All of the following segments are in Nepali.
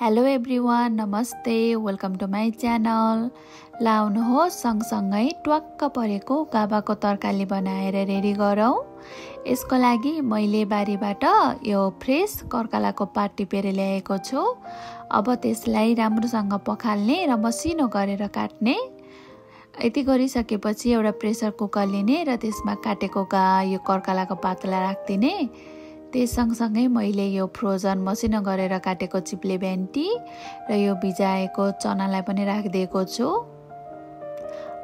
हेलो एभ्रिवान, नमस्ते, वेलकम टु माई च्यानल। लाउनुहोस् सँगसँगै ट्वाक्क परेको गाभाको तरकारी बनाएर रेडी गरौँ। यसको लागि मैले बारीबाट यो फ्रेस कर्कलाको पात टिपेर ल्याएको छु। अब त्यसलाई राम्रोसँग पखाल्ने र मसिनो गरेर काट्ने। यति गरिसकेपछि एउटा प्रेसर कुकर लिने र त्यसमा काटेको यो कर्कलाको पातलाई राखिदिने। त्यस सँगसँगै मैले यो फ्रोजन मसिनो गरेर काटेको चिप्ले भेन्टी र यो भिजाएको चनालाई पनि राखिदिएको छु।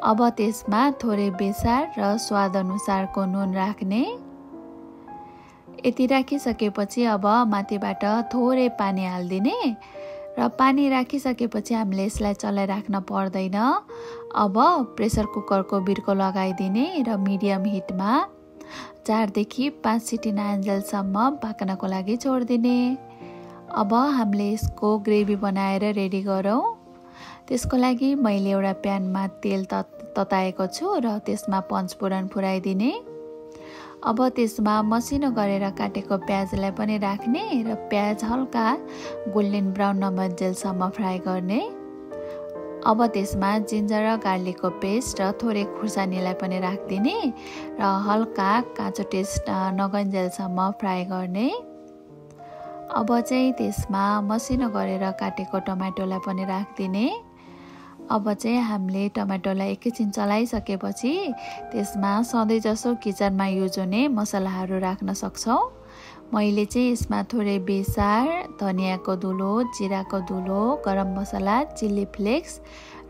अब त्यसमा थोरै बेसार र स्वाद अनुसारको नुन राख्ने। यति राखिसकेपछि अब माथिबाट थोरै पानी हालिदिने र पानी राखिसकेपछि हामीले यसलाई चलाइराख्न पर्दैन। अब प्रेसर कुकरको बिर्को लगाइदिने र मिडियम हिटमा 4 देखि 5 सिटी नआन्जेलसम्म पाक्नको लागि छोडिदिने। अब हामीले यसको ग्रेभी बनाएर रेडी गरौँ। त्यसको लागि मैले एउटा प्यानमा तेल तताएको छु र त्यसमा पञ्चफोरन फुराइदिने। अब त्यसमा मसिनो गरेर काटेको प्याजलाई पनि राख्ने र प्याज हल्का गोल्डन ब्राउन नभन्जेलसम्म फ्राई गर्ने। अब त्यसमा जिन्जर र गार्लिकको पेस्ट र थोरै खुर्सानीलाई पनि राखिदिने र हल्का काँचो टेस्ट नगन्जेलसम्म फ्राई गर्ने। अब चाहिँ त्यसमा मसिनो गरेर काटेको टमाटोलाई पनि राखिदिने। अब चाहिँ हामीले टमाटोलाई एकैछिन चलाइसकेपछि त्यसमा सधैँ जसो किचनमा युज हुने मसलाहरू राख्न सक्छौँ। मैले चाहिँ यसमा थोरै बेसार, धनियाको धुलो, जिराको धुलो, गरम मसला, चिल्ली फ्लेक्स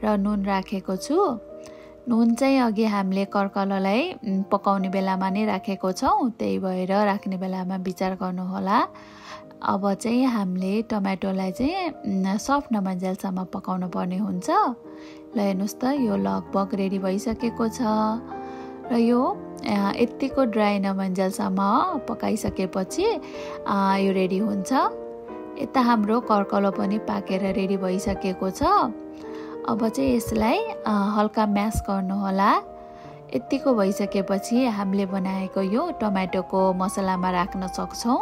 र नुन राखेको छु। नुन चाहिँ अघि हामीले कर्कलालाई पकाउने बेलामा नै राखेको छौँ, त्यही भएर राख्ने बेलामा विचार गर्नुहोला। अब चाहिँ हामीले टमाटोलाई चाहिँ सफ्ट नभन्जेलसम्म पकाउनु पर्ने हुन्छ। ल हेर्नुहोस् त, यो लगभग रेडी भइसकेको छ र यो यत्तिको ड्राई नभन्जेलसम्म पकाइसकेपछि यो रेडी हुन्छ। यता हाम्रो कर्कलो पनि पाकेर रेडी भइसकेको छ। अब चाहिँ यसलाई हल्का म्यास गर्नुहोला। यत्तिको भइसकेपछि हामीले बनाएको यो टमाटोको मसलामा राख्न सक्छौँ।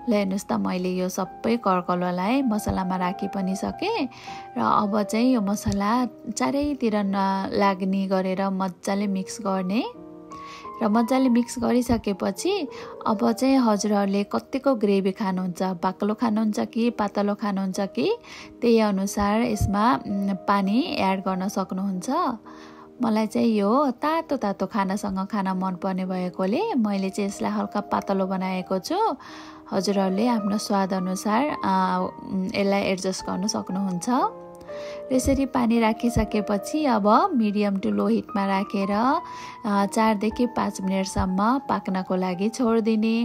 ल हेर्नुहोस् त, मैले यो सबै कर्कलोलाई मसलामा राखि पनि सकेँ र अब चाहिँ यो मसला चारैतिर नलाग्ने गरेर मजाले मिक्स गर्ने र मजाले मिक्स गरिसकेपछि अब चाहिँ हजुरहरूले कतिको ग्रेभी खानुहुन्छ, बाक्लो खानुहुन्छ कि पातलो खानुहुन्छ कि त्यही अनुसार यसमा पानी एड गर्न सक्नुहुन्छ। मलाई चाहिँ यो तातो तातो खानासँग खान मनपर्ने भएकोले मैले चाहिँ यसलाई हल्का पातलो बनाएको छु। हजुरहरूले आफ्नो स्वाद अनुसार यसलाई एडजस्ट गर्न सक्नुहुन्छ। यसरी पानी राखिसकेपछि अब मिडियम टु लो हिटमा राखेर 4 देखि 5 मिनटसम्म पाक्नको लागि छोडिदिने।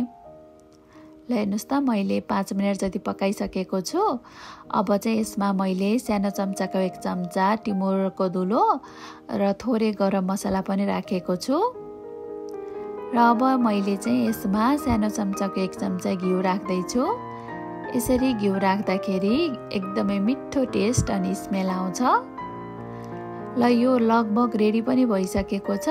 ल हेर्नुहोस् त, मैले 5 मिनट जति पकाइसकेको छु। अब चाहिँ यसमा मैले सानो चम्चाको 1 चम्चा टिमुरको धुलो र थोरै गरम मसला पनि राखेको छु। र अब मैले चाहिँ यसमा सानो चम्चाको 1 चम्चा घिउ राख्दैछु। यसरी घिउ राख्दाखेरि एकदमै मिठो टेस्ट अनि स्मेल आउँछ। ल यो लगभग रेडी पनि भइसकेको छ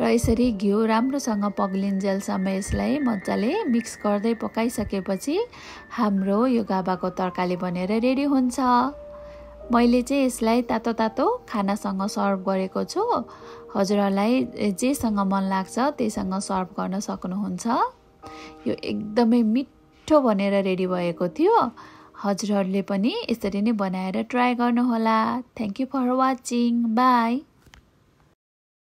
र यसरी घिउ राम्रोसँग पग्लिन्जेलसम्म यसलाई मजाले मिक्स गर्दै पकाइसकेपछि हाम्रो यो गाभाको तरकारी बनेर रेडी हुन्छ। मैले चाहिँ यसलाई तातो तातो खानासँग सर्भ गरेको छु। हजुरहरूलाई जेसँग मन लाग्छ त्यसँग सर्भ गर्न सक्नुहुन्छ। यो एकदमै मिठो बनेर रेडी भएको थियो। हजुरहरूले पनि यसरी नै बनाएर ट्राई गर्नुहोला। Thank you for watching. By.